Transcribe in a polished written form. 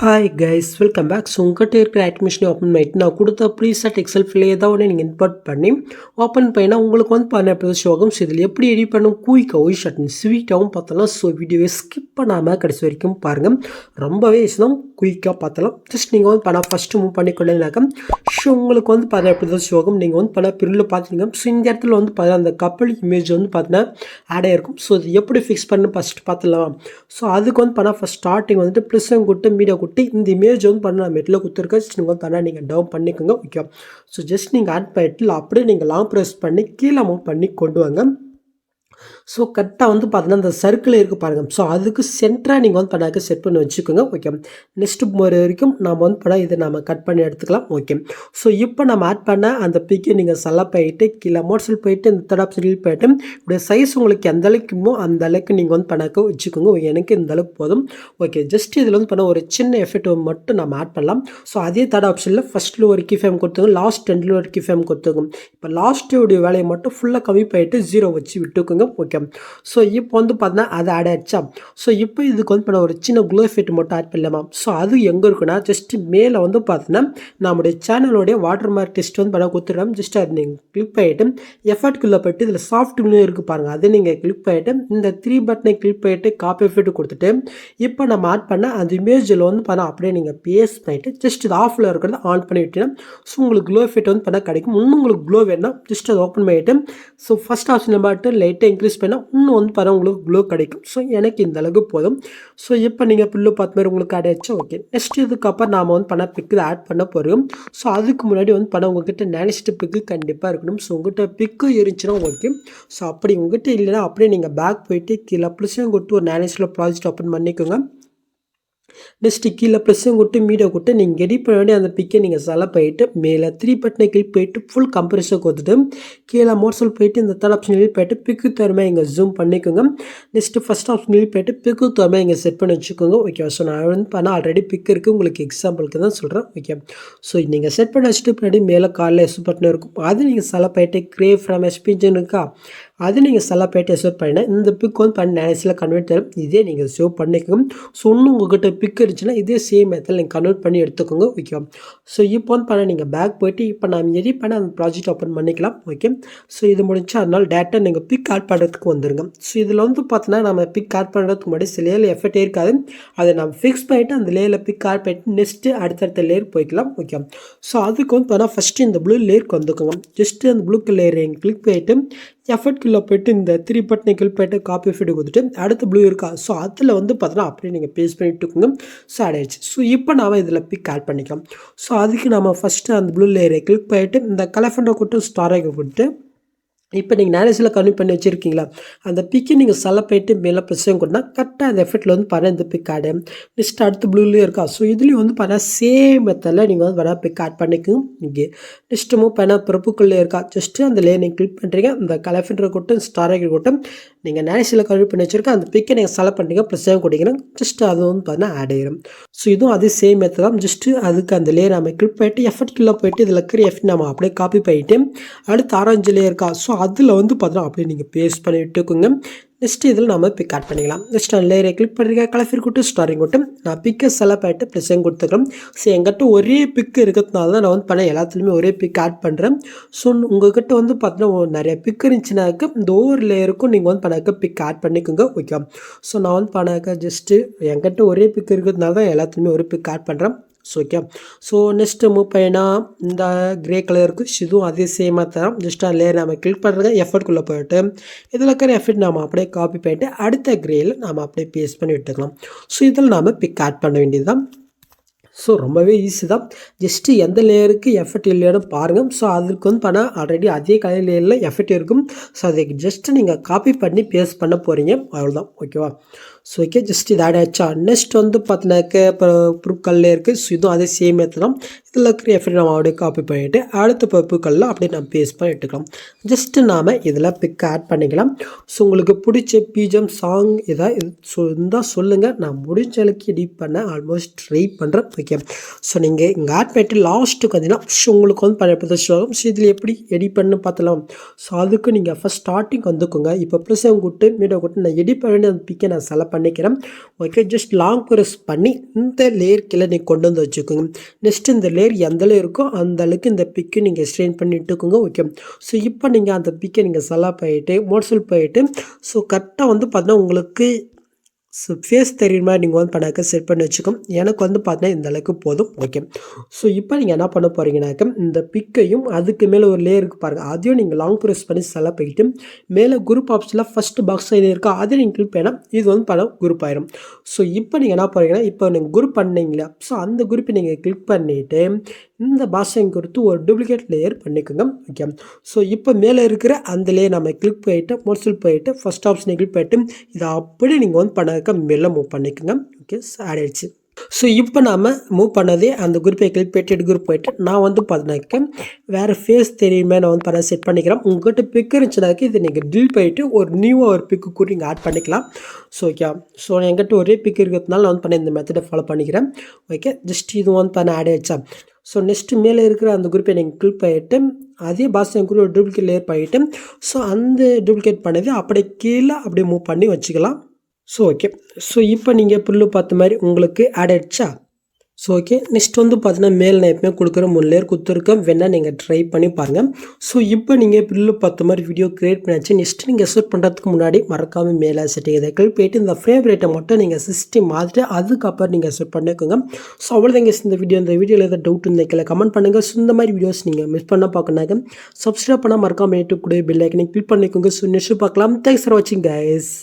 Hi guys, welcome back. So உங்கள்கிட்ட இருக்கிற அட்மிஷனை open பண்ணிட்டு நான் கொடுத்த ப்ரீசெட் எக்ஸல் ஃபில் ஏதாவது ஒன்று நீங்கள் இன்பர்ட் பண்ணி ஓப்பன் பண்ணினா உங்களுக்கு வந்து பண்ண ஷோகம். ஸோ இதில் எப்படி எடிட் பண்ணும் குயிக்காகவும் ஷர்ட்னு ஸ்வீட்டாகவும் பார்த்தலாம். ஸோ வீடியோவை ஸ்கிப் பண்ணாமல் கடைசி வரைக்கும் பாருங்கள். ரொம்பவே தான் குயிக்காக பார்த்தலாம். ஜஸ்ட் நீங்கள் வந்து பண்ணால் ஃபஸ்ட்டு மூவ் பண்ணிக்கொள்ளனாக்கா ஸோ உங்களுக்கு வந்து பண்ண ஷோகம். நீங்கள் வந்து பண்ண பிரிவில் பார்த்துருங்க. ஸோ இந்த இடத்துல வந்து பார்த்தா அந்த கப்பல் இமேஜ் வந்து பார்த்தீங்கன்னா ஆட் ஆகிருக்கும். ஸோ இது எப்படி ஃபிக்ஸ் பண்ணு ஃபஸ்ட்டு பார்த்துலாம். ஸோ அதுக்கு வந்து பண்ணால் ஃபஸ்ட் ஸ்டார்டிங் வந்துட்டு ப்ளஸ்ஸும் கொடுத்து மீடியா கொடுத்து இந்த இமேஜ் வந்து பண்ண மெட்டில் கொடுத்துருக்க நீங்கள் வந்து பண்ணால் நீங்கள் டவுன் பண்ணிக்கோங்க. ஓகே, ஸோ ஜஸ்ட் நீங்கள் ஆட் பண்ணிட்டு அப்படியே நீங்கள் லாங் ப்ரெஸ் பண்ணி கீழே மூவ் பண்ணி கொண்டு வாங்க. ஸோ கரெக்டாக வந்து பார்த்தீங்கன்னா அந்த சர்க்கிள் இருக்குது பாருங்கள். ஸோ அதுக்கு சென்டராக நீங்கள் வந்து பண்ணாக்க செட் பண்ணி வச்சுக்கோங்க. ஓகே, நெக்ஸ்ட்டு போகிற வரைக்கும் நம்ம வந்து படம் இதை நம்ம கட் பண்ணி எடுத்துக்கலாம். ஓகே, ஸோ இப்போ நம்ம ஆட் பண்ண அந்த பிக்கை நீங்கள் செலக்ட் போயிட்டு கீழே மோட்ஸில் போயிட்டு இந்த தேர்ட் ஆப்ஷனில் போயிட்டு இப்படி சைஸ் உங்களுக்கு எந்த அளவுக்குமோ அந்த அளவுக்கு நீங்கள் வந்து பண்ணாக்க வச்சுக்கோங்க. எனக்கு இந்த அளவுக்கு போதும். ஓகே, ஜஸ்ட் இதில் வந்து பண்ண ஒரு சின்ன எஃபெக்ட் மட்டும் நம்ம ஆட் பண்ணலாம். ஸோ அதே தேர்ட் ஆப்ஷனில் ஃபஸ்ட்டில் ஒரு கீ ஃபேம் கொடுத்துங்க, லாஸ்ட் ரெண்டில் ஒரு கீ ஃபேம் கொடுத்துங்க. இப்போ லாஸ்ட்டோடைய வேலையை மட்டும் ஃபுல்லாக கம்மி பண்ணிட்டு 0 வச்சு விட்டுக்கோங்க. ஓகே, ஸோ இப்போ வந்து பார்த்தீங்கன்னா அது ஆட் ஆகிடுச்சா. ஸோ இப்போ இதுக்கு வந்து பண்ண ஒரு சின்ன க்ளோ எஃபெக்ட் மட்டும் ஆட் பண்ணலாமா. ஸோ அது எங்கே இருக்குன்னா ஜஸ்ட்டு மேலே வந்து பார்த்தீங்கன்னா நம்முடைய சேனலோடைய வாட்டர் மார்க் டெஸ்ட் வந்து பண்ண கொடுத்துருக்கோம். ஜஸ்ட் அது நீங்கள் கிளிக் பண்ணிவிட்டு எஃபர்ட்குள்ளே போய்ட்டு இதில் சாஃப்ட் க்ளூ இருக்குது பாருங்கள். அதை நீங்கள் கிளிக் பண்ணிவிட்டு இந்த 3 பட்டனை கிளிக் பண்ணிவிட்டு காப்பி எஃபெக்ட் கொடுத்துட்டு இப்போ நம்ம ஆட் பண்ண அந்த இமேஜில் வந்து பண்ணால் அப்படியே நீங்கள் பேஸ்ட் பண்ணிவிட்டு ஜஸ்ட் இது ஆஃபில் இருக்கிறத ஆன் பண்ணி விட்டீங்கன்னா ஸோ உங்களுக்கு க்ளோ எஃபெக்ட் வந்து பண்ணால் கிடைக்கும். இன்னும் உங்களுக்கு க்ளோ வேணும்னா ஜஸ்ட் அதை ஓப்பன் பண்ணிவிட்டு ஸோ ஃபஸ்ட் ஆப்ஷனை பார்த்து லைட்டாக இன்க்ரீஸ் பண்ணால் இன்னும் வந்து பாருங்கள் உங்களுக்கு க்ளோ கிடைக்கும். ஸோ எனக்கு இந்த அளவுக்கு போதும். ஸோ இப்போ நீங்கள் புல்லு பார்த்த மாதிரி உங்களுக்கு ஆட் ஆகிடுச்சா. ஓகே, நெக்ஸ்ட் இதுக்கப்புறம் நாம் வந்து பண்ண பிக்கு ஆட் பண்ண போகிறோம். ஸோ அதுக்கு முன்னாடி வந்து பண்ண உங்கள்கிட்ட நேனிஸ்ட் பிக்கு கண்டிப்பாக இருக்கணும். ஸோ உங்கள்கிட்ட பிக்கு இருந்துச்சுன்னா ஓகே. ஸோ அப்படி உங்கள்கிட்ட இல்லைன்னா அப்படியே நீங்கள் பேக் போயிட்டு கீழே ப்ளஸ்ஸையும் கொடுத்து ஒரு நேனிஸ்டில் ப்ராஜெக்ட் ஓப்பன் பண்ணிக்கோங்க. நெக்ஸ்ட்டு கீழே ப்ளஸ்ஸும் கொடுத்து மீடியா கொடுத்து நீங்கள் எடிட் பண்ண வேண்டிய அந்த பிக்கை நீங்கள் செலக்ட் பண்ணிட்டு மேலே 3 பட்டனை கிளிக் போயிட்டு ஃபுல் கம்ப்ரெஷன் கொடுத்துட்டு கீழே மோட்ஸில் போயிட்டு இந்த தேர்ட் ஆப்ஷன் கிளிக் போயிட்டு பிக்கு தரமாக இங்கே ஜூம் பண்ணிக்கோங்க. நெக்ஸ்ட்டு ஃபஸ்ட் ஆப்ஷன் கிளிக் போயிட்டு பிக்கு தரமாக இங்கே செட் பண்ணி வச்சுக்கோங்க. ஓகே, ஸோ நான் வந்து பண்ணால் ஆல்ரெடி பிக் இருக்குது, உங்களுக்கு எக்ஸாம்பிளுக்கு தான் சொல்கிறேன். ஓகே, ஸோ நீங்கள் செட் பண்ணி வச்சுட்டு பின்னாடி மேலே காலில் எஸ் பட்டன் இருக்கும். அது நீங்கள் செலக்ட் பண்ணிட்டு கிரேவ் ஃப்ரம் எஸ்பிஜன் இருக்கா அது நீங்கள் செலக்ட் பண்ணிட்டு சேவ் பண்ணினா இந்த பிக் வந்து பண்ணி நேசில் கன்வெர்ட் தரும். இதே நீங்கள் சேவ் பண்ணிக்கோங்க. ஸோ இன்னும் உங்கள்கிட்ட பிக் இருந்துச்சுன்னா இதே சேம் மெத்தடில் நீங்கள் கன்வெர்ட் பண்ணி எடுத்துக்கோங்க. ஓகே, ஸோ இப்போ வந்து பண்ண நீங்கள் பேக் போய்ட்டு இப்போ நான் எடிட் பண்ண அந்த ப்ராஜெக்ட் ஓப்பன் பண்ணிக்கலாம். ஓகே, ஸோ இது முடிஞ்சா அதனால் டேட்டா நீங்கள் பிக் ஆட் பண்ணுறதுக்கு வந்துருங்க. ஸோ இதில் வந்து பார்த்தீங்கன்னா நம்ம பிக் ஆட் பண்ணுறதுக்கு முன்னாடி சில லேயர் எஃபெக்டே இருக்காது. அதை நம்ம ஃபிக்ஸ் பண்ணிவிட்டு அந்த லேயரில் பிக் ஆட் பண்ணிட்டு நெக்ஸ்ட்டு அடுத்தடுத்த லேயர் போய்க்கலாம். ஓகே, ஸோ அதுக்கு வந்து பார்த்தா ஃபஸ்ட்டு இந்த ப்ளூ லேயருக்கு வந்துக்கோங்க. ஜஸ்ட்டு அந்த ப்ளூ லேயர் கிளிக் பண்ணிவிட்டு எஃபர்ட்குள்ளே போய்ட்டு இந்த 3 பட்டனை கிளிக் பண்ணிட்டு காப்பி எஃபெக்ட் கொடுத்துட்டு அடுத்த ப்ளூ இருக்கா. ஸோ அதில் வந்து பார்த்தீங்கன்னா அப்படியே நீங்கள் பேஸ்ட் பண்ணிட்டுக்கோங்க. ஸோ ஆட் ஆயிடுச்சு. ஸோ இப்போ நாம் இதில் பிக் ஆட் பண்ணிக்கலாம். ஸோ அதுக்கு நம்ம ஃபஸ்ட்டு அந்த ப்ளூ லேயரை கிளிக் பண்ணிட்டு இந்த கலஃபண்டை கொடுத்து ஸ்டாரை கொடுத்து இப்போ நீங்கள் நேரஸில் கன்வெர்ட் பண்ணி வச்சுருக்கீங்களா அந்த பிக்கை நீங்கள் செலக்ட் பண்ணிட்டு மேலே ப்ரெஸ்ஸையும் கொடுத்தா கரெக்டாக அந்த எஃபெக்ட்டில் வந்து பாருங்கள் இந்த பிக் ஆடு நெக்ஸ்ட் அடுத்து ப்ளூலேயும் இருக்கா. ஸோ இதுலேயும் வந்து பாருங்கள் சேம் மெத்தடில் நீங்கள் வந்து வேணால் பிக் ஆட் பண்ணிக்கோங்க. இங்கே நெக்ஸ்ட்டு மூவ் பண்ணால் ப்ரப்புக்குள்ளே இருக்கா ஜஸ்ட்டு அந்த லேயர் நீங்கள் கிளிக் பண்ணுறீங்க. இந்த கலஃபண்டரை கொடுத்து ஸ்டாரை கொடுத்து நீங்கள் நேரஸில் கன்வெர்ட் பண்ணி வச்சுருக்கேன் அந்த பிக்கை நீங்கள் செலக்ட் பண்ணிங்க ப்ரெஸ்ஸையும் கொடுத்தீங்கன்னா ஜஸ்ட்டு அது வந்து பார்த்தீங்கன்னா ஆட் ஆயிடும். ஸோ இதுவும் அதே சேம் மெத்தட் தான். ஜஸ்ட்டு அதுக்கு அந்த லேயர் நம்ம கிளிக் பண்ணிட்டு எஃபெக்ட்குள்ளே போய்ட்டு இதில் இருக்கிற எஃபெக்ட் நம்ம அப்படியே காப்பி பண்ணிட்டு அடுத்து ஆரஞ்சு லேயர் இருக்கா. ஸோ அதில் வந்து பார்த்தீங்கன்னா அப்படியே நீங்கள் பேஸ்ட் பண்ணி விட்டுக்கோங்க. நெக்ஸ்ட்டு இதில் நம்ம பிக் ஆட் பண்ணிக்கலாம். நெக்ஸ்ட் அந்த லேயரை கிளிக் பண்ணுறீங்க கலஃபீர் கொடுத்து ஸ்டாரிங் கொடுத்து நான் பிக்கை செலக்ட் பண்ணிட்டு ப்ளஸ்ஸையும் கொடுத்துக்கிறேன். ஸோ எங்கிட்ட ஒரே பிக்கு இருக்கிறதுனால தான் நான் வந்து பண்ண எல்லாத்துலேயுமே ஒரே பிக் ஆட் பண்ணுறேன். ஸோ உங்கள்கிட்ட வந்து பார்த்தீங்கன்னா நிறைய பிக் இருந்துச்சுனாக்க இந்த ஒவ்வொரு லேயருக்கும் நீங்கள் வந்து பண்ணாக்க பிக் ஆட் பண்ணிக்கோங்க. ஓகே, ஸோ நான் வந்து பண்ணாக்க ஜஸ்ட்டு என்கிட்ட ஒரே பிக் இருக்கிறதுனால தான் எல்லாத்துலேயுமே ஒரே பிக் ஆட் பண்ணுறேன். So okay, so next move பண்ணினா இந்த க்ரே கலருக்கு இதுவும் அதே சேமாக தரோம். ஜஸ்ட் அந்த லேயர் நம்ம கிளிக் பண்ணுறது எஃபர்ட்குள்ளே போய்ட்டு இதில் இருக்கிற எஃபெக்ட் நம்ம அப்படியே காப்பி பண்ணிட்டு அடுத்த க்ரேயில் நம்ம அப்படியே பேஸ்ட் பண்ணி விட்டுக்கலாம். ஸோ இதில் நாம் பிக் ஆட் பண்ண வேண்டியது தான். ஸோ ரொம்பவே ஈஸி தான். ஜஸ்ட்டு எந்த லேயருக்கு எஃபெக்ட் இல்லையானு பாருங்கள். ஸோ அதுக்கு வந்து பண்ணால் ஆல்ரெடி அதே கலர் லேயரில் எஃபெக்ட் இருக்கும். ஸோ அதை ஜஸ்ட்டு நீங்கள் காப்பி பண்ணி பேஸ்ட் பண்ண போகிறீங்க, அவ்வளோதான். ஓகேவா. ஸோ ஓகே ஜஸ்ட் இது ஆட் ஆச்சா. நெக்ஸ்ட் வந்து பார்த்தீங்கன்னாக்க இப்போ பொருட்கள்ல இருக்குது. ஸோ இதுவும் அதே சேம் மெத்தட் தான். இதில் இருக்கிற எஃபெக்ட் நம்ம அப்படியே காப்பி பண்ணிவிட்டு அடுத்த பொருட்களில் அப்படியே நம்ம பேஸ்ட் பண்ணி எடுத்துக்கலாம். ஜஸ்ட்டு நாம் இதில் பிக் ஆட் பண்ணிக்கலாம். ஸோ உங்களுக்கு பிடிச்ச பிஜிஎம் சாங் எதாவது இருந்தால் சொல்லுங்கள். நான் முடிஞ்ச அளவுக்கு எடிட் பண்ண ஆல்மோஸ்ட் ட்ரை பண்ணுறேன். ஓகே ஸோ நீங்கள் இங்கே ஆட் பண்ணிட்டு லாஸ்ட்டுக்கு வந்தீங்கன்னா உங்களுக்கு வந்து பழைய பிரதர்ஷனம். ஸோ இதில் எப்படி எடிட் பண்ணு பார்த்தலாம். ஸோ அதுக்கு நீங்கள் ஃபஸ்ட் ஸ்டார்டிங் வந்துக்கோங்க. இப்போ ப்ளஸ் கூட்டு மீடியோ கூட்டு நான் எடிட் பண்ணி அந்த பிக்கை நான் செலக்ட் பண்ணிக்கிறேன். ஓகே ஜஸ்ட் லாங் ப்ரெஸ் பண்ணி இந்த லேயர் கீழே நீங்கள் கொண்டு வந்து வச்சுக்கோங்க. நெக்ஸ்ட் இந்த லேயர் எந்த அளவு இருக்கோ அந்த அளவுக்கு இந்த பிக்கு நீங்கள் ஸ்ட்ரெயின் பண்ணி இட்டுக்கோங்க. ஓகே ஸோ இப்போ நீங்கள் அந்த பிக்கை நீங்கள் செலக்ட் பண்ணிவிட்டு மோட்ஸில் போயிட்டு ஸோ கரெக்டாக வந்து பார்த்தீங்கன்னா உங்களுக்கு ஸோ ஃபேஸ் தெரியுற மாதிரி நீங்கள் வந்து பண்ணாக்க செட் பண்ணி வச்சுக்கோம். எனக்கு வந்து பார்த்தீங்கன்னா இந்த அளவுக்கு போதும். ஓகே ஸோ இப்போ நீங்கள் என்ன பண்ண போகிறீங்கனாக்க இந்த பிக்கையும் அதுக்கு மேலே ஒரு லேயருக்கு பாருங்கள். அதையும் நீங்கள் லாங் ப்ரெஸ் பண்ணி செலக்ட் பண்ணிட்டு மேலே குரூப் ஆப்ஷனில் ஃபஸ்ட்டு பாக்ஸ் இது இருக்கா அதை நீங்கள் கிளிக் பண்ணால் இது வந்து படம் குரூப் ஆயிரும். ஸோ இப்போ நீங்கள் என்ன பண்ணுறீங்கன்னா இப்போ நீங்கள் குரூப் பண்ணீங்களா ஸோ அந்த குரூப்பை நீங்கள் கிளிக் பண்ணிவிட்டு இந்த பாஷைங்க கொடுத்து ஒரு டூப்ளிகேட் லேயர் பண்ணிக்கோங்க. ஓகே ஸோ இப்போ மேலே இருக்கிற அந்த லேயர் நம்ம கிளிக் பண்ணிவிட்டு மோட்ஸில் போயிட்டு ஃபஸ்ட் ஆப்ஷனை கிளிக் பண்ணிட்டு இதை அப்படியே நீங்கள் வந்து பண்ணாக்க மேலே மூவ் பண்ணிக்கோங்க. ஓகே ஆட் ஆயிடுச்சு. ஸோ இப்போ நாம் மூவ் பண்ணதே அந்த குரூப்பை கிளிக் பண்ணிட்டு குரூப் போயிட்டு நான் வந்து பார்த்தீங்கன்னாக்க வேறு ஃபேஸ் தெரியுமே நான் வந்து பண்ண செட் பண்ணிக்கிறேன். உங்கள்கிட்ட பிக் இருந்துச்சுனாக்க இதை நீங்கள் டில் பண்ணிவிட்டு ஒரு நியூவாக ஒரு பிக்கு கூட நீங்கள் ஆட் பண்ணிக்கலாம். ஸோ ஓகே ஸோ என்கிட்ட ஒரே பிக் இருக்கிறதுனால நான் வந்து பண்ண இந்த மெத்தடை ஃபாலோ பண்ணிக்கிறேன். ஓகே ஜஸ்ட் இது வந்து பண்ண ஆட் ஆயிடுச்சா. ஸோ நெக்ஸ்ட்டு மேலே இருக்கிற அந்த குரூப்பை நீங்கள் கிளிக் பண்ணிவிட்டு அதே பாஷை கூட ஒரு டூப்ளிகேட் லேயர் பண்ணிவிட்டு ஸோ அந்த டூப்ளிகேட் பண்ணது அப்படியே கீழே அப்படியே மூவ் பண்ணி வச்சுக்கலாம். ஸோ ஓகே ஸோ இப்போ நீங்கள் புல்லு பார்த்த மாதிரி உங்களுக்கு ஆட் ஆகிடுச்சா. ஸோ ஓகே நெக்ஸ்ட் வந்து பார்த்தீங்கன்னா மேல் நான் எப்பவுமே கொடுக்குற 3 லேயர் கொடுத்துருக்கேன். வேணால் நீங்கள் ட்ரை பண்ணி பாருங்கள். ஸோ இப்போ நீங்கள் புல்லு பார்த்த மாதிரி வீடியோ க்ரியேட் பண்ணியாச்சு. நெக்ஸ்ட் நீங்கள் ஷூட் பண்ணுறதுக்கு முன்னாடி மறக்காமல் மேலே செட்டிங் இதை கிளிக் போயிட்டு இந்த ஃப்ரேம் ரேட்டை மட்டும் நீங்கள் 60 மாற்றிட்டு அதுக்கப்புறம் நீங்கள் ஷூட் பண்ணிக்கோங்க. ஸோ அவ்வளோதாங்க இந்த வீடியோவில் ஏதாவது டவுட் இருந்தால் கமெண்ட் பண்ணுங்கள். ஸோ இந்த மாதிரி வீடியோஸ் நீங்கள் மிஸ் பண்ண பார்க்கணாக்க சப்ஸ்கிரைப் பண்ணால் மறக்காமல் யூடியூப் கூட பெல் ஐக்கனை கிளிக் பண்ணிக்கோங்க. ஸோ நெக்ஸ்ட் பார்க்கலாம். தேங்க்ஸ் ஃபார் வாட்சிங் கைஸ்.